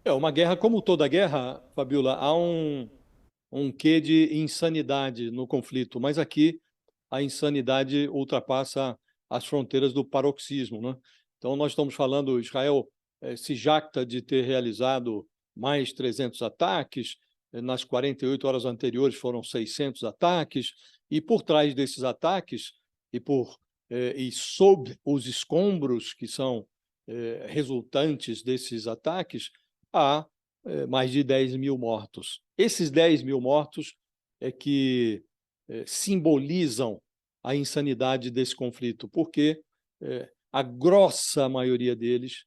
É uma guerra, como toda guerra, Fabiola, há um quê de insanidade no conflito, mas aqui a insanidade ultrapassa as fronteiras do paroxismo, né? Então, nós estamos falando, Israel se jacta de ter realizado mais 300 ataques, nas 48 horas anteriores foram 600 ataques, e por trás desses ataques, e sob os escombros que são resultantes desses ataques, há mais de 10 mil mortos. Esses 10 mil mortos é que simbolizam a insanidade desse conflito, porque a grossa maioria deles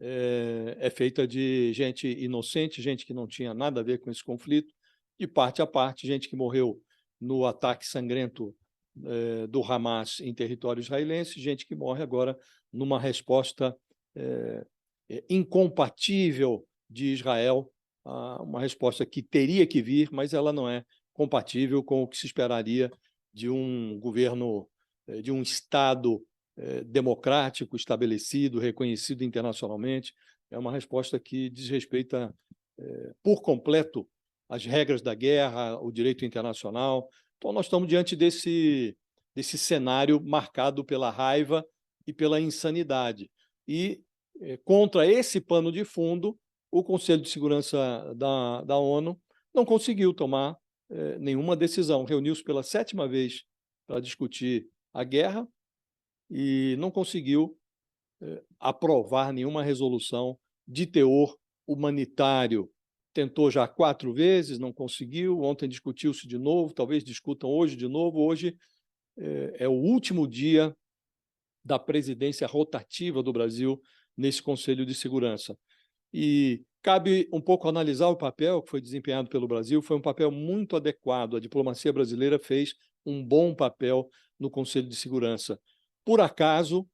é feita de gente inocente, gente que não tinha nada a ver com esse conflito, de parte a parte, gente que morreu no ataque sangrento do Hamas em território israelense, gente que morre agora numa resposta incompatível de Israel, uma resposta que teria que vir, mas ela não é compatível com o que se esperaria de um governo, de um Estado democrático, estabelecido, reconhecido internacionalmente. É uma resposta que desrespeita por completo as regras da guerra, o direito internacional. Então, nós estamos diante desse cenário marcado pela raiva e pela insanidade. E, contra esse pano de fundo, o Conselho de Segurança da ONU não conseguiu tomar nenhuma decisão. Reuniu-se pela 7ª vez para discutir a guerra e não conseguiu aprovar nenhuma resolução de teor humanitário. Tentou já 4 vezes, não conseguiu. Ontem discutiu-se de novo, talvez discutam hoje de novo. Hoje é o último dia da presidência rotativa do Brasil nesse Conselho de Segurança. E cabe um pouco analisar o papel que foi desempenhado pelo Brasil. Foi um papel muito adequado. A diplomacia brasileira fez um bom papel no Conselho de Segurança. Por acaso,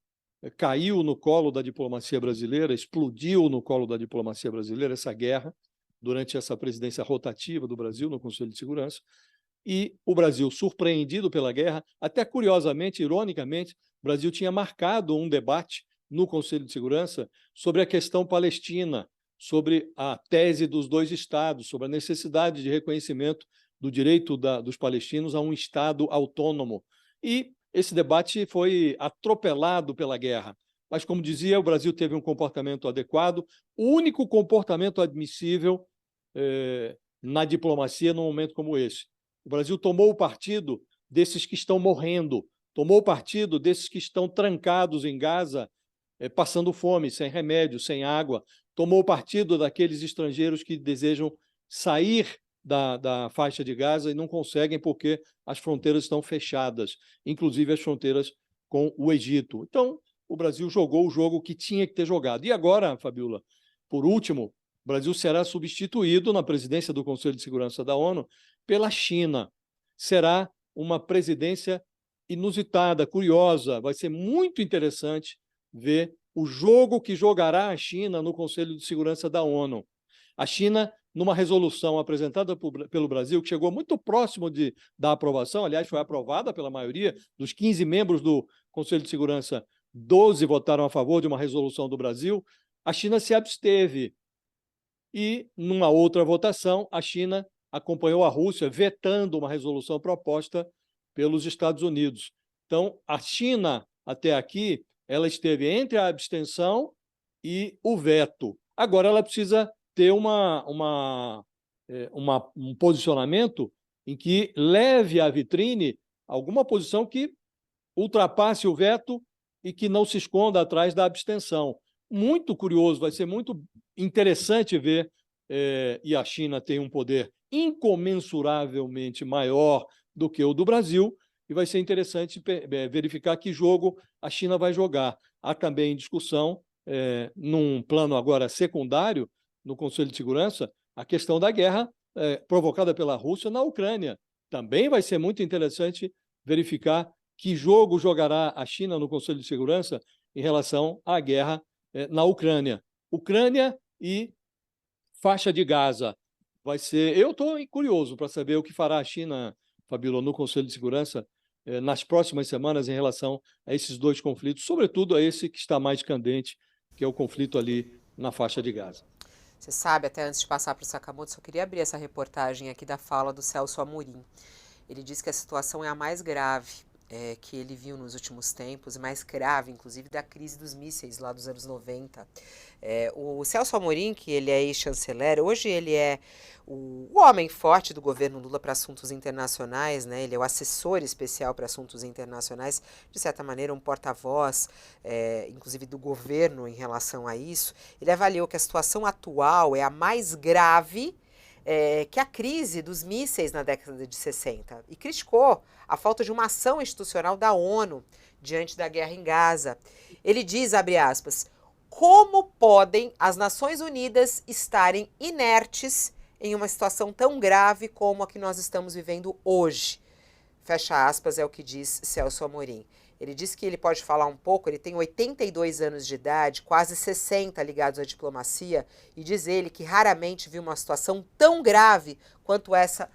caiu no colo da diplomacia brasileira, explodiu no colo da diplomacia brasileira essa guerra durante essa presidência rotativa do Brasil no Conselho de Segurança. E o Brasil, surpreendido pela guerra, até curiosamente, ironicamente, o Brasil tinha marcado um debate no Conselho de Segurança sobre a questão palestina, sobre a tese dos 2 estados, sobre a necessidade de reconhecimento do direito dos palestinos a um Estado autônomo. E esse debate foi atropelado pela guerra. Mas, como dizia, o Brasil teve um comportamento adequado, o único comportamento admissível na diplomacia num momento como esse. O Brasil tomou o partido desses que estão morrendo, tomou o partido desses que estão trancados em Gaza, passando fome, sem remédio, sem água, tomou o partido daqueles estrangeiros que desejam sair da faixa de Gaza e não conseguem porque as fronteiras estão fechadas, inclusive as fronteiras com o Egito. Então, o Brasil jogou o jogo que tinha que ter jogado. E agora, Fabiola, por último, o Brasil será substituído na presidência do Conselho de Segurança da ONU pela China. Será uma presidência inusitada, curiosa. Vai ser muito interessante ver o jogo que jogará a China no Conselho de Segurança da ONU. A China, numa resolução apresentada pelo Brasil, que chegou muito próximo da aprovação, aliás, foi aprovada pela maioria dos 15 membros do Conselho de Segurança, 12 votaram a favor de uma resolução do Brasil, a China se absteve. E, numa outra votação, a China acompanhou a Rússia, vetando uma resolução proposta pelos Estados Unidos. Então, a China, até aqui, ela esteve entre a abstenção e o veto. Agora ela precisa ter um posicionamento em que leve à vitrine alguma posição que ultrapasse o veto e que não se esconda atrás da abstenção. Muito curioso, vai ser muito interessante ver, e a China tem um poder incomensuravelmente maior do que o do Brasil, e vai ser interessante verificar que jogo a China vai jogar. Há também discussão, num plano agora secundário, no Conselho de Segurança, a questão da guerra provocada pela Rússia na Ucrânia. Também vai ser muito interessante verificar que jogo jogará a China no Conselho de Segurança em relação à guerra na Ucrânia. Ucrânia e faixa de Gaza. Vai ser. Eu estou curioso para saber o que fará a China, Fabíola, no Conselho de Segurança nas próximas semanas em relação a esses 2 conflitos, sobretudo a esse que está mais candente, que é o conflito ali na faixa de Gaza. Você sabe, até antes de passar para o Sakamoto, só queria abrir essa reportagem aqui da fala do Celso Amorim. Ele diz que a situação é a mais grave que ele viu nos últimos tempos, e mais grave, inclusive, da crise dos mísseis lá dos anos 90. O Celso Amorim, que ele é ex-chanceler, hoje ele é o homem forte do governo Lula para assuntos internacionais, né? Ele é o assessor especial para assuntos internacionais, de certa maneira um porta-voz, inclusive do governo em relação a isso. Ele avaliou que a situação atual é a mais grave que a crise dos mísseis na década de 60 e criticou a falta de uma ação institucional da ONU diante da guerra em Gaza. Ele diz, abre aspas, como podem as Nações Unidas estarem inertes em uma situação tão grave como a que nós estamos vivendo hoje? Fecha aspas, é o que diz Celso Amorim. Ele diz que ele pode falar um pouco, ele tem 82 anos de idade, quase 60 ligados à diplomacia, e diz ele que raramente viu uma situação tão grave quanto essa